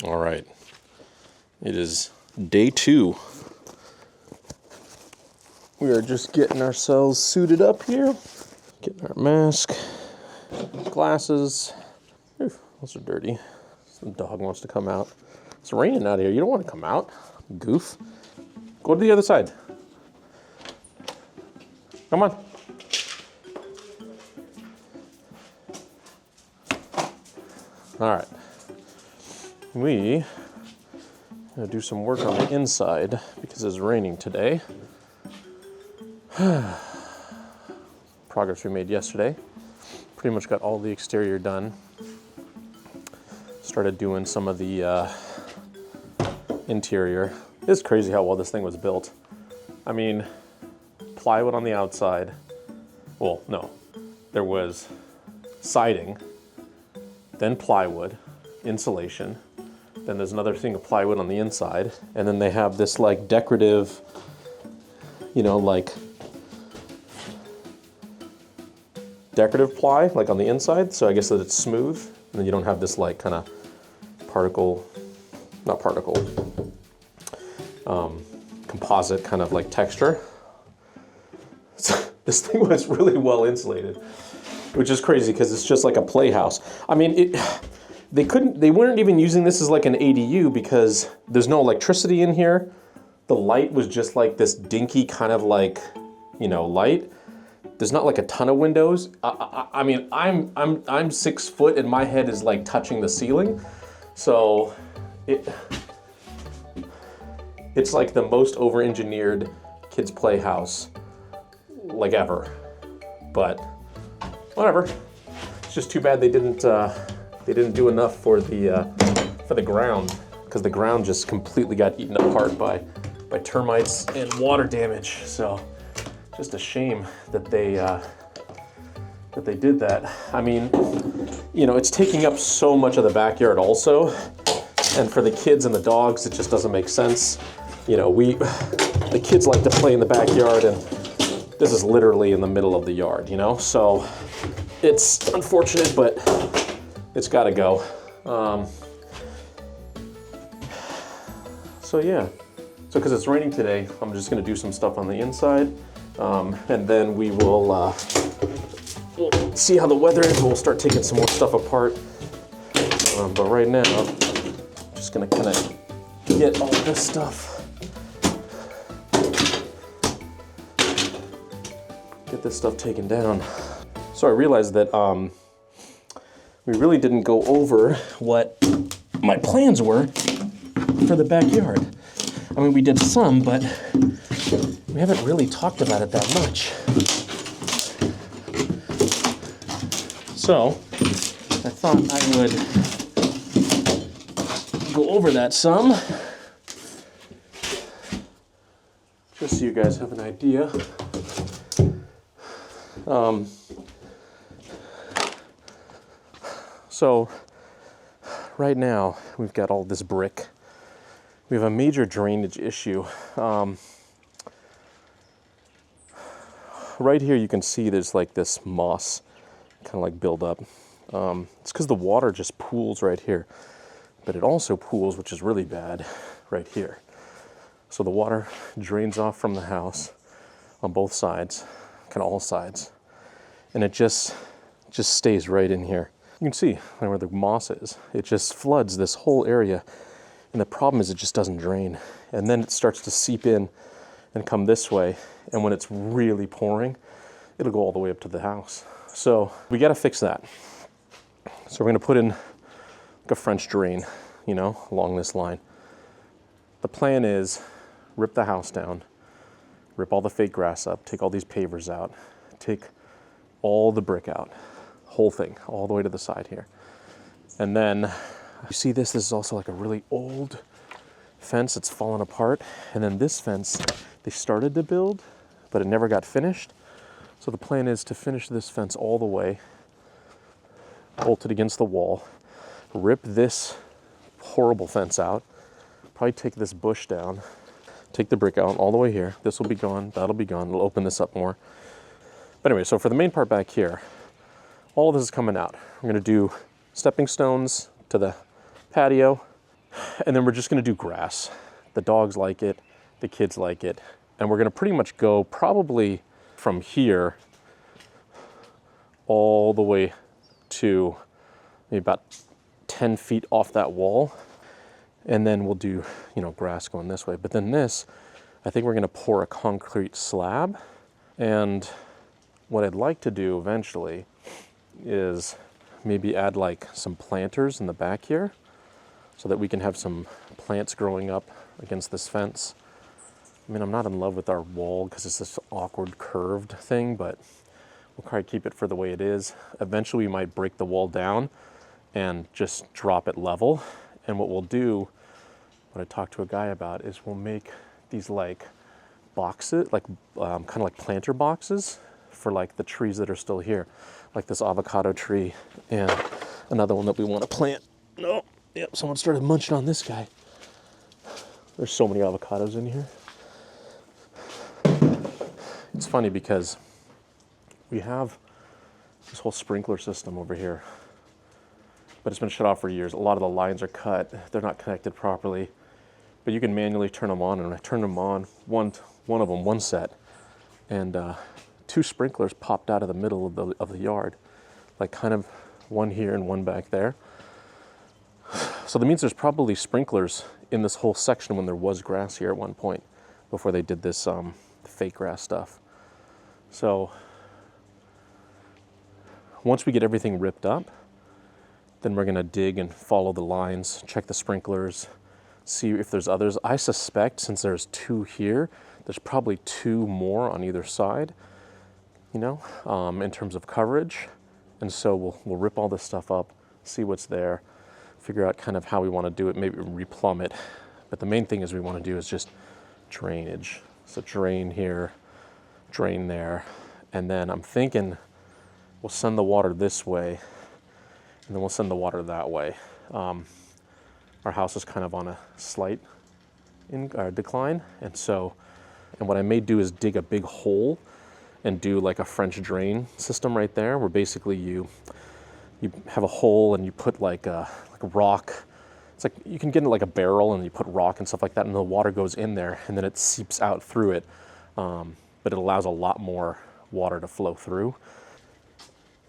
All right, it is day 2. We are just getting ourselves suited up here, getting our mask, glasses. Oof, those are dirty. Some dog wants to come out. It's raining out here. You don't want to come out, goof. Go to the other side. Come on. All right. We gotta do some work on the inside because it's raining today. Progress we made yesterday. Pretty much got all the exterior done. Started doing some of the interior. It's crazy how well this thing was built. I mean, plywood on the outside. Well, no, there was siding, then plywood, insulation. Then there's another thing of plywood on the inside. And then they have this like decorative, you know, like decorative ply, like on the inside. So I guess that it's smooth. And then you don't have this like kind of composite kind of like texture. So this thing was really well insulated, which is crazy because it's just like a playhouse. I mean, they weren't even using this as like an ADU because there's no electricity in here. The light was just like this dinky kind of like, you know, light. There's not like a ton of windows. I mean, I'm 6 foot and my head is like touching the ceiling. So it's like the most over-engineered kids' playhouse like ever. But whatever. It's just too bad they didn't do enough for the ground, because the ground just completely got eaten apart by termites and water damage. So just a shame that they did that. I mean, you know, it's taking up so much of the backyard also, and for the kids and the dogs, it just doesn't make sense. You know, the kids like to play in the backyard, and this is literally in the middle of the yard, you know? So it's unfortunate, but it's gotta go. So yeah, so because it's raining today, I'm just gonna do some stuff on the inside, and then we'll see how the weather is. We'll start taking some more stuff apart. But right now, I'm just gonna kind of get all this stuff. Get this stuff taken down. So I realized that we really didn't go over what my plans were for the backyard. I mean, we did some, but we haven't really talked about it that much. So I thought I would go over that some, just so you guys have an idea. So right now we've got all this brick. We have a major drainage issue. Right here you can see there's like this moss kind of like build up. It's because the water just pools right here, but it also pools, which is really bad, right here. So the water drains off from the house on both sides, kind of all sides, and it just stays right in here. You can see where the moss is. It just floods this whole area, and the problem is it just doesn't drain. And then it starts to seep in and come this way, and when it's really pouring, it'll go all the way up to the house. So we got to fix that. So we're going to put in like a French drain, you know, along this line. The plan is rip the house down, rip all the fake grass up, take all these pavers out, take all the brick out, whole thing, all the way to the side here. And then you see this is also like a really old fence. It's fallen apart. And then this fence, they started to build, but it never got finished. So the plan is to finish this fence all the way, bolt it against the wall, rip this horrible fence out, probably take this bush down, take the brick out all the way here. This will be gone, that'll be gone. We'll open this up more. But anyway, so for the main part back here, all of this is coming out. I'm gonna do stepping stones to the patio. And then we're just gonna do grass. The dogs like it, the kids like it. And we're gonna pretty much go probably from here all the way to maybe about 10 feet off that wall. And then we'll do, you know, grass going this way. But then this, I think we're gonna pour a concrete slab. And what I'd like to do eventually is maybe add like some planters in the back here so that we can have some plants growing up against this fence. I mean, I'm not in love with our wall because it's this awkward curved thing, but we'll probably keep it for the way it is. Eventually we might break the wall down and just drop it level. And what we'll do, what I talked to a guy about, is we'll make these like boxes, like kind of like planter boxes for like the trees that are still here, like this avocado tree and another one that we want to plant. No, yep, someone started munching on this guy. There's so many avocados in here. It's funny because we have this whole sprinkler system over here, but it's been shut off for years. A lot of the lines are cut. They're not connected properly, but you can manually turn them on. And I turned them on, one of them, one set, and 2 sprinklers popped out of the middle of the yard, like kind of one here and one back there. So that means there's probably sprinklers in this whole section when there was grass here at one point before they did this fake grass stuff. So once we get everything ripped up, then we're gonna dig and follow the lines, check the sprinklers, see if there's others. I suspect since there's 2 here, there's probably 2 more on either side, you know, in terms of coverage. And so we'll rip all this stuff up, see what's there, figure out kind of how we want to do it, maybe replumb it. But the main thing is we want to do is just drainage. So drain here, drain there, and then I'm thinking we'll send the water this way, and then we'll send the water that way. Our house is kind of on a slight decline, and what I may do is dig a big hole and do like a French drain system right there, where basically you have a hole and you put like a rock. It's like you can get in like a barrel and you put rock and stuff like that, and the water goes in there and then it seeps out through it. But it allows a lot more water to flow through.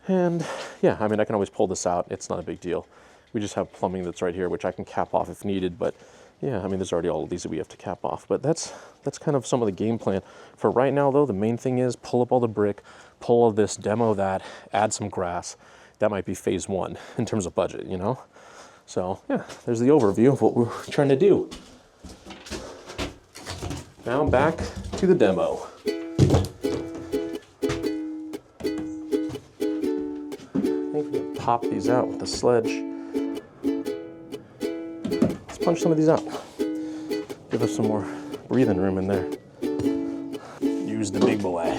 And yeah, I mean, I can always pull this out. It's not a big deal. We just have plumbing that's right here, which I can cap off if needed. But yeah, I mean, there's already all of these that we have to cap off. But that's kind of some of the game plan. For right now, though, the main thing is pull up all the brick, pull all this, demo that, add some grass. That might be phase 1 in terms of budget, you know? So yeah, there's the overview of what we're trying to do. Now back to the demo. I think we can pop these out with the sledge. Let's punch some of these out. Give us some more breathing room in there. Use the big boy.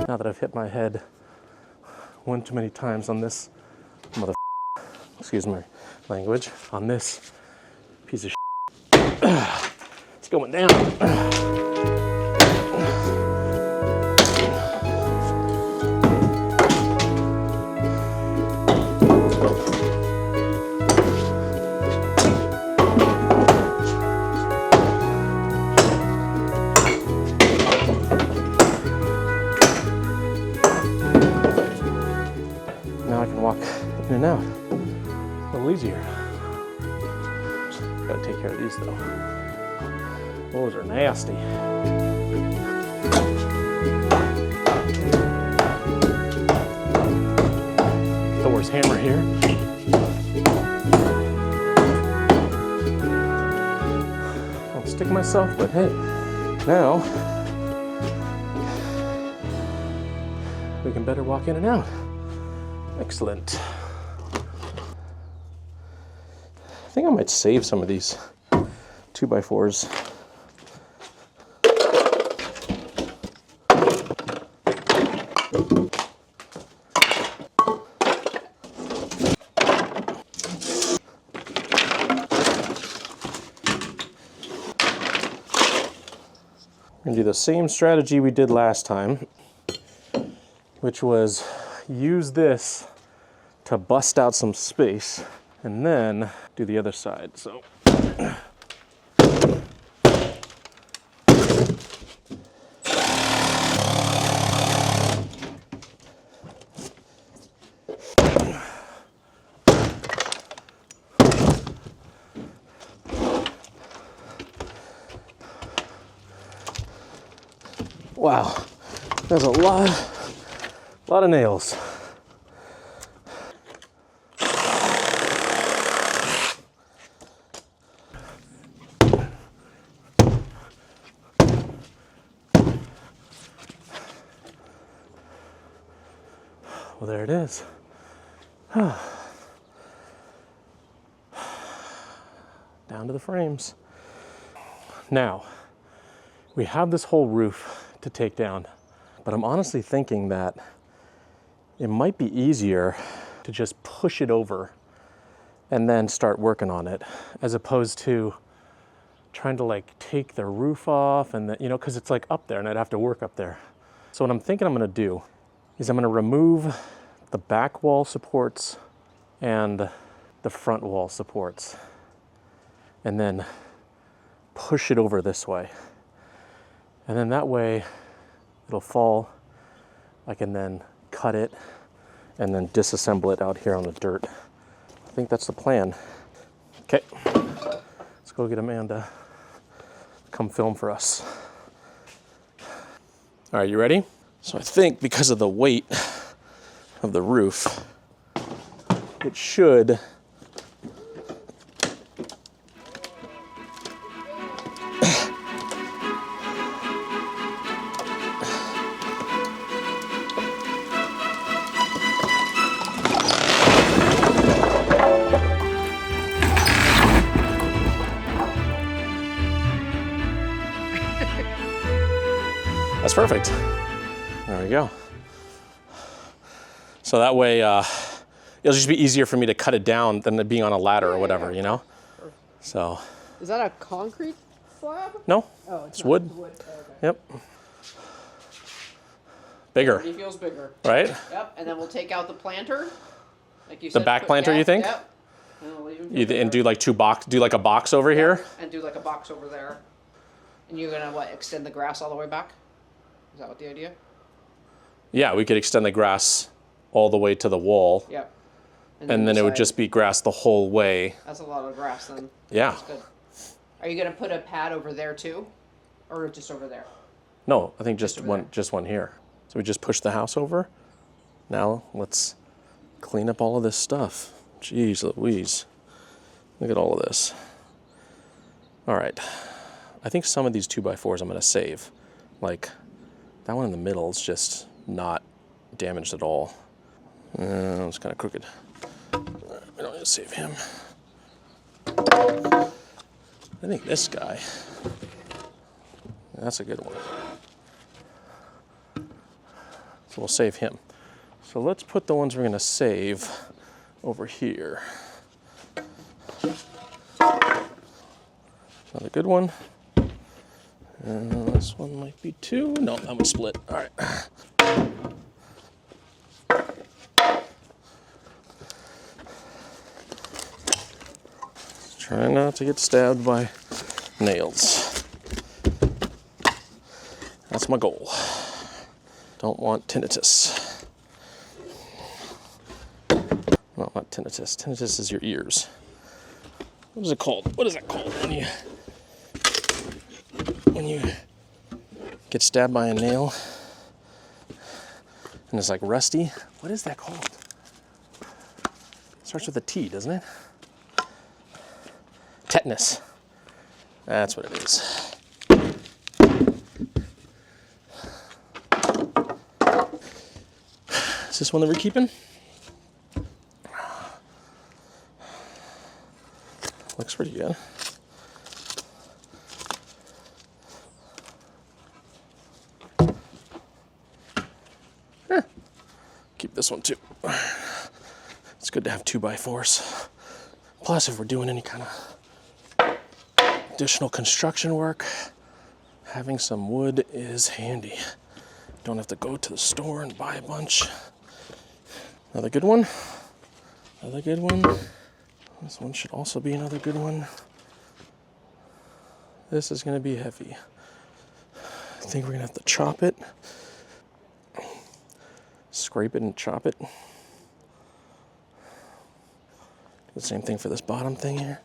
Now that I've hit my head one too many times on this excuse my language, on this piece of it's going down. Now I can walk in and out a little easier. Gotta take care of these though. Those are nasty. Thor's hammer here. I'll stick myself, but hey, now we can better walk in and out. Excellent. I think I might save some of these 2x4s. We're gonna do the same strategy we did last time, which was use this to bust out some space and then do the other side. So wow, there's a lot of nails. Well, there it is. Down to the frames. Now, we have this whole roof to take down, but I'm honestly thinking that it might be easier to just push it over and then start working on it, as opposed to trying to like take the roof off and then, you know, because it's like up there and I'd have to work up there. So what I'm thinking I'm gonna do is I'm gonna remove the back wall supports and the front wall supports and then push it over this way. And then that way it'll fall. I can then cut it and then disassemble it out here on the dirt. I think that's the plan. Okay, let's go get Amanda to come film for us. All right, you ready? So I think because of the weight of the roof, it should that's perfect. There we go. So that way, it'll just be easier for me to cut it down than it being on a ladder or whatever, you know? So. Is that a concrete slab? No, Oh, it's wood. Oh, okay. Yep. Bigger. It feels bigger. Right? Yep, and then we'll take out the planter. Like you said. The back planter, yeah, you think? Yep. And we'll leave him And do like do like a box over here? And do like a box over there. And you're gonna, what, extend the grass all the way back? Is that what the idea? Yeah, we could extend the grass all the way to the wall. Yep. And then it would just be grass the whole way. That's a lot of grass then. Yeah. That's good. Are you gonna put a pad over there too? Or just over there? No, I think just one here. So we just push the house over. Now let's clean up all of this stuff. Jeez Louise. Look at all of this. All right. I think some of these 2x4s I'm gonna save. Like that one in the middle is just not damaged at all. It's kind of crooked. We don't need to save him. I think this guy, that's a good one. So we'll save him. So let's put the ones we're gonna save over here. Another good one. And this one might be two. No, that would split. All right. Try not to get stabbed by nails. That's my goal. Don't want tinnitus. No, not tinnitus. Tinnitus is your ears. What is it called? What is that called when you get stabbed by a nail and it's like rusty? What is that called? It starts with a T, doesn't it? Tetanus. That's what it is. Is this one that we're keeping? Looks pretty good. Keep this one too. It's good to have 2x4s. Plus, if we're doing any kind of additional construction work, having some wood is handy. Don't have to go to the store and buy a bunch. Another good one. Another good one. This one should also be another good one. This is going to be heavy. I think we're going to have to chop it. Scrape it and chop it. Do the same thing for this bottom thing here.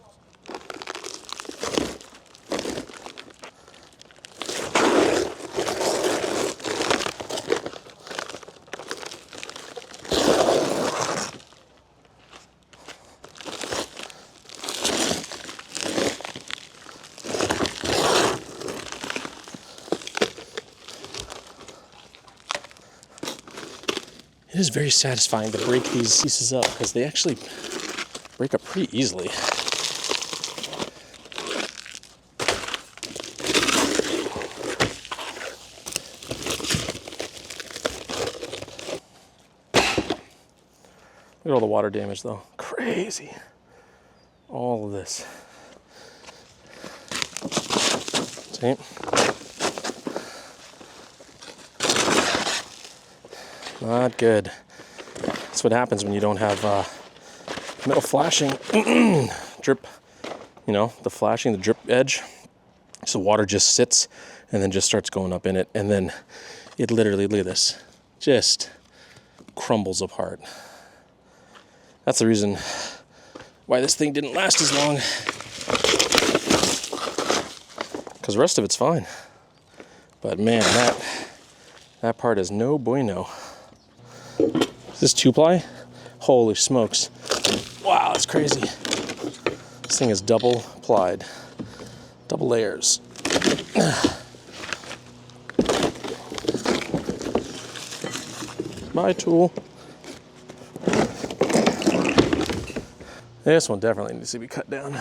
It is very satisfying to break these pieces up because they actually break up pretty easily. Look at all the water damage though. Crazy. All of this. See? Not good. That's what happens when you don't have metal flashing. Drip, you know, the flashing, the drip edge. So water just sits and then just starts going up in it. And then it literally, look at this, just crumbles apart. That's the reason why this thing didn't last as long. Because the rest of it's fine. But man, that part is no bueno. Is this 2-ply? Holy smokes. Wow, that's crazy. This thing is double plied. Double layers. My tool. This one definitely needs to be cut down.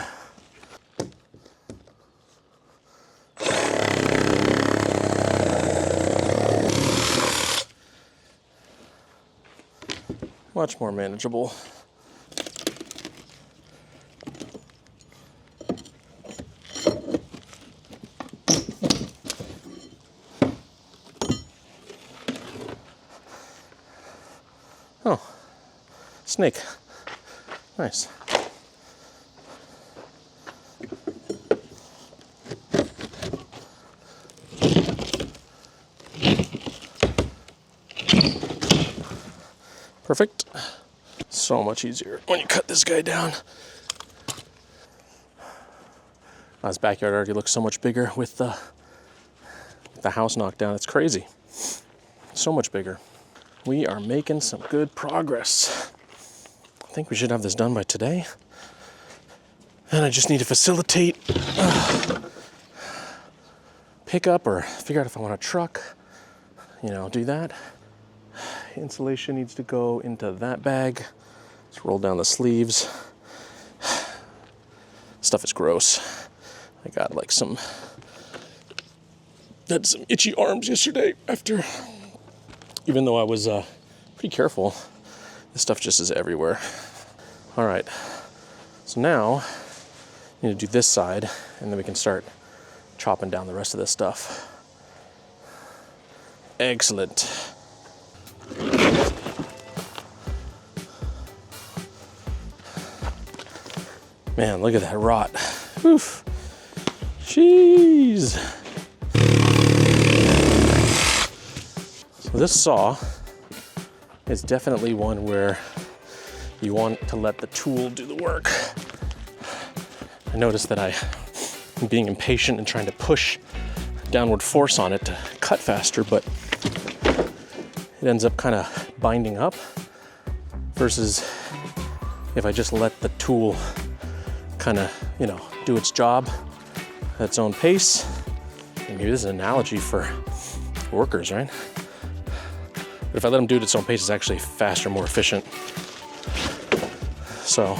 Much more manageable. Oh, snake. Nice. Perfect. So much easier when you cut this guy down. This backyard already looks so much bigger with the house knocked down. It's crazy. So much bigger. We are making some good progress. I think we should have this done by today. And I just need to facilitate pick up or figure out if I want a truck. You know, do that. Insulation needs to go into that bag. Let's roll down the sleeves. Stuff is gross. I got like had some itchy arms yesterday after, even though I was pretty careful, this stuff just is everywhere. All right, so now I need to do this side and then we can start chopping down the rest of this stuff. Excellent. Man, look at that rot. Oof. Jeez. So this saw is definitely one where you want to let the tool do the work. noticed that I'm being impatient and trying to push downward force on it to cut faster, but it ends up kind of binding up versus if I just let the tool kind of, you know, do its job at its own pace. And maybe this is an analogy for workers, right? But if I let them do it at its own pace, it's actually faster, more efficient. So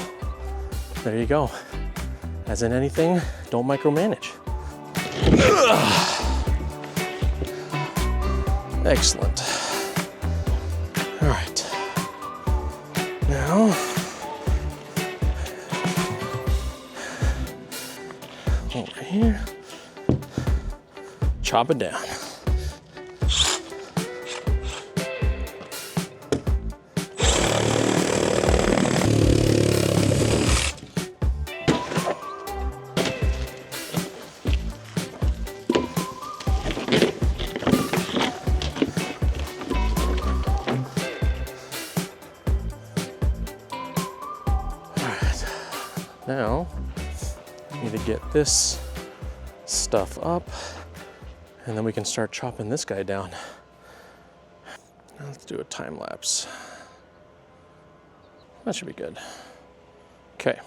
there you go. As in anything, don't micromanage. Excellent. All right. Now, over here, chop it down. Now, I need to get this stuff up, and then we can start chopping this guy down. Now let's do a time lapse. That should be good. Okay.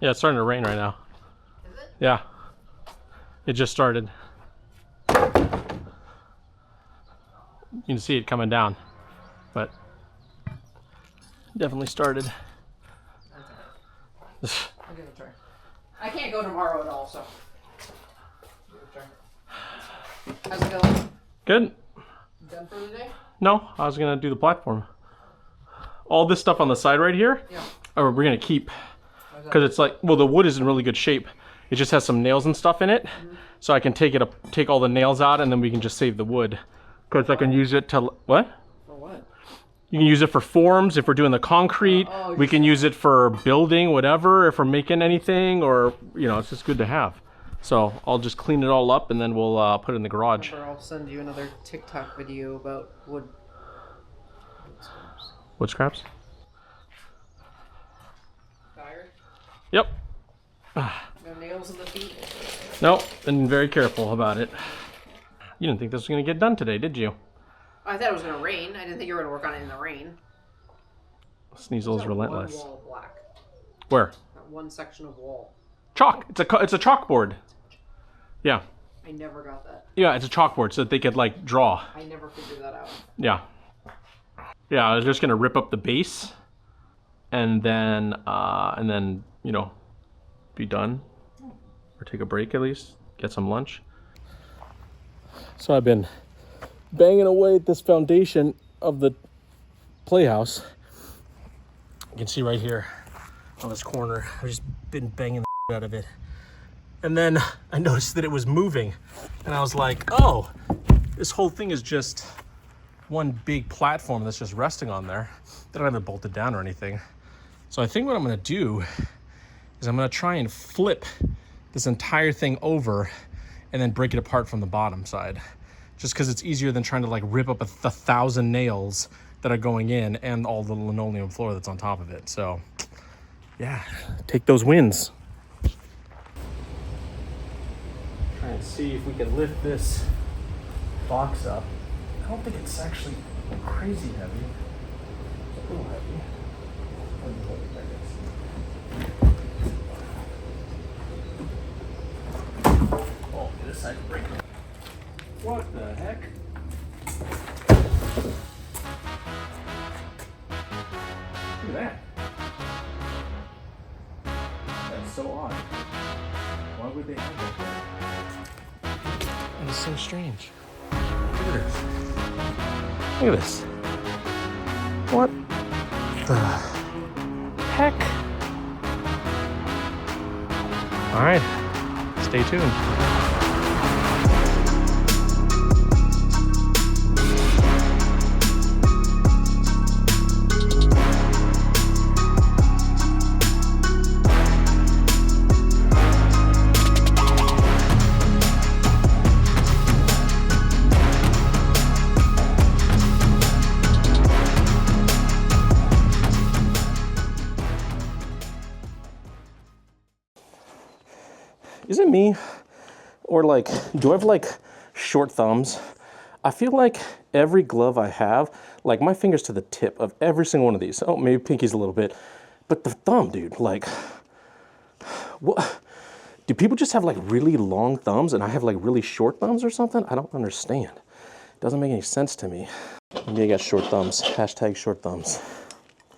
Yeah, it's starting to rain right now. Is it? Yeah. It just started. You can see it coming down, but definitely started. I'll give it a try. I can't go tomorrow at all, so. Give it a try. How's it going? Good. Done for the day? No, I was gonna do the platform. All this stuff on the side right here, Yeah. we're gonna keep. Because it's like, well, the wood is in really good shape. It just has some nails and stuff in it. Mm-hmm. So I can take all the nails out, and then we can just save the wood. Because I can use it to, what? For what? You can use it for forms if we're doing the concrete. We can use it for building, whatever, if we're making anything, or, you know, it's just good to have. So I'll just clean it all up, and then we'll put it in the garage. Remember, I'll send you another TikTok video about wood. Wood scraps? Tired? Yep. No nails in the feet? Nope, been very careful about it. You didn't think this was going to get done today, did you? I thought it was going to rain. I didn't think you were going to work on it in the rain. Sneasel is relentless. One wall of black. Where? That one section of wall. Chalk. It's a chalkboard. Yeah. I never got that. Yeah, it's a chalkboard so that they could like draw. I never figured that out. Yeah. Yeah, I was just gonna rip up the base, and then you know, be done, or take a break at least, get some lunch. So I've been banging away at this foundation of the playhouse. You can see right here on this corner, I've just been banging the out of it. And then I noticed that it was moving, and I was like, oh, this whole thing is just one big platform that's just resting on there. They don't have it bolted down or anything. So I think what I'm gonna do is I'm gonna try and flip this entire thing over and then break it apart from the bottom side. Just because it's easier than trying to like rip up 1,000 nails that are going in and all the linoleum floor that's on top of it. So yeah, take those wins. Try and see if we can lift this box up. I don't think it's actually crazy heavy. It's a little heavy. Oh, this side break. What the heck? Look at that. That's so odd. Why would they have that there? And is so strange. Look at this. Look at this. What the heck? All right, stay tuned. Is it me? Or like, do I have like short thumbs? I feel like every glove I have, like my finger's to the tip of every single one of these. Oh, maybe pinky's a little bit. But the thumb, dude, like, what? Do people just have like really long thumbs and I have like really short thumbs or something? I don't understand. It doesn't make any sense to me. Maybe I got short thumbs. Hashtag short thumbs.